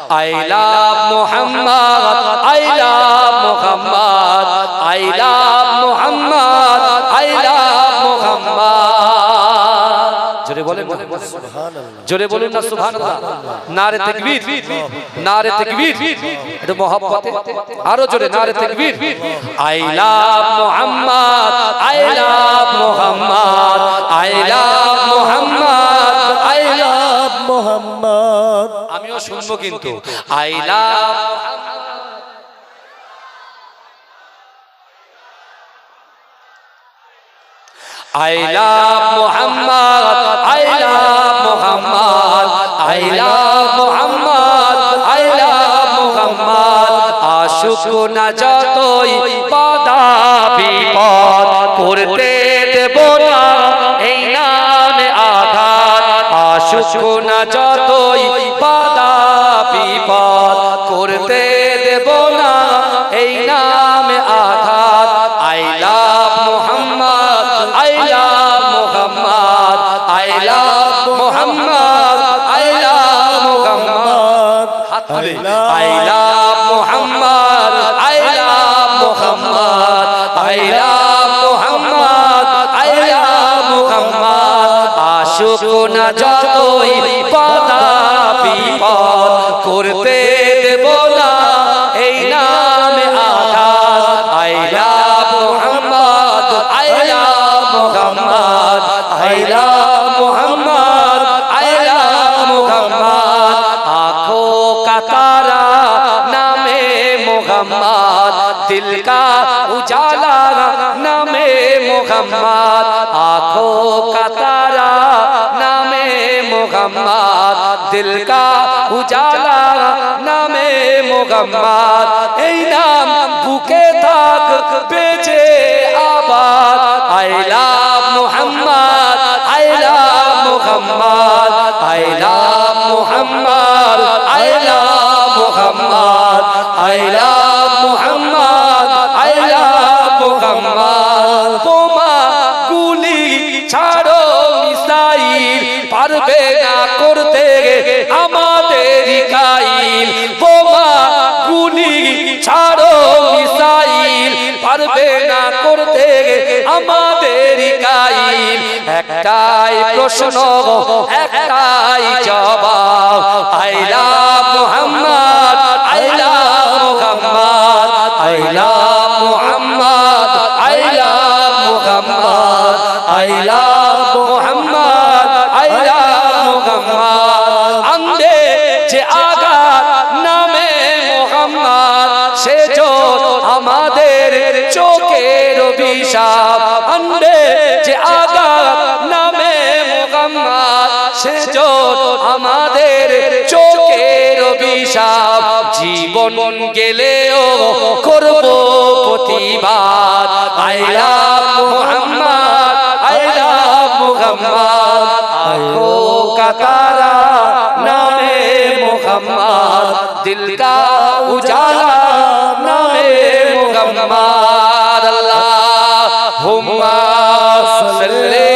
I love Muhammad, I love Muhammad, I love Muhammad, I love Muhammad. জোরে বলেন সুবহানাল্লাহ, জোরে বলুন না সুবহানাল্লাহ। নারে তাকবীর, নারে তাকবীর, এটা মহব্বতে আরো জোরে নারে তাকবীর। I love Muhammad, I love Muhammad, I love Muhammad, I love Mohammad. আমিও শুনবো কিন্তু I love I love Muhammad, I love Muhammad, I love Muhammad, I love Muhammad. আশুক না যতই বাধা বিপদ করতে দেব না এই নামে আঘাত। আশুক না যতই বাধা বিপদ করতে দেব না এই নামে আঘাত। I love Muhammad, I love Muhammad, I love Muhammad, I love Muhammad. I love Muhammad, I love Muhammad, I love Muhammad, I love Muhammad. আশুক না যতই বাধা বিপদ করতে দেব না এই নামে আঘাত। I love Muhammad, I love Muhammad, I love Muhammad, I love Muhammad. आँखों का तारा नामे मुहम्मद, दिल का उजाला नामे मुहम्मद। आँखों का तारा नामे मुहम्मद, दिल का उजाला नामे मुहम्मद। এই নাম বুকে থাক বেজে আবাদ। I love Muhammad, I love Muhammad, I love Muhammad, I love Muhammad, I love Muhammad, I love Muhammad. বোমা গুলি ছাড়ো মিসাইল পারবে না করতে আমাদের কাইল। বোমা গুলি ছাড়ো মিসাইল পারবে না করতে আমাদের কাইল। একটাই প্রশ্ন একটাই জবাব। I love Muhammad, I love Muhammad, I love Muhammad, I love Muhammad, I love Muhammad, I love Muhammad. Andre যে আঘাত নামে মুহাম্মদ সে জোর আমাদের চোখের অভিশাপ। আন্দে যে আঘাত নামে মুহাম্মদ সে জোর আমাদের চোখের অভিশাপ। জীবন গেলেও করব প্রতিবাদ। I love Muhammad, I love Muhammad, आँखों का तारा नामे मुहम्मद, दिल का उजाला नामे मुहम्मद। अल्लाहुम्मा सल्ली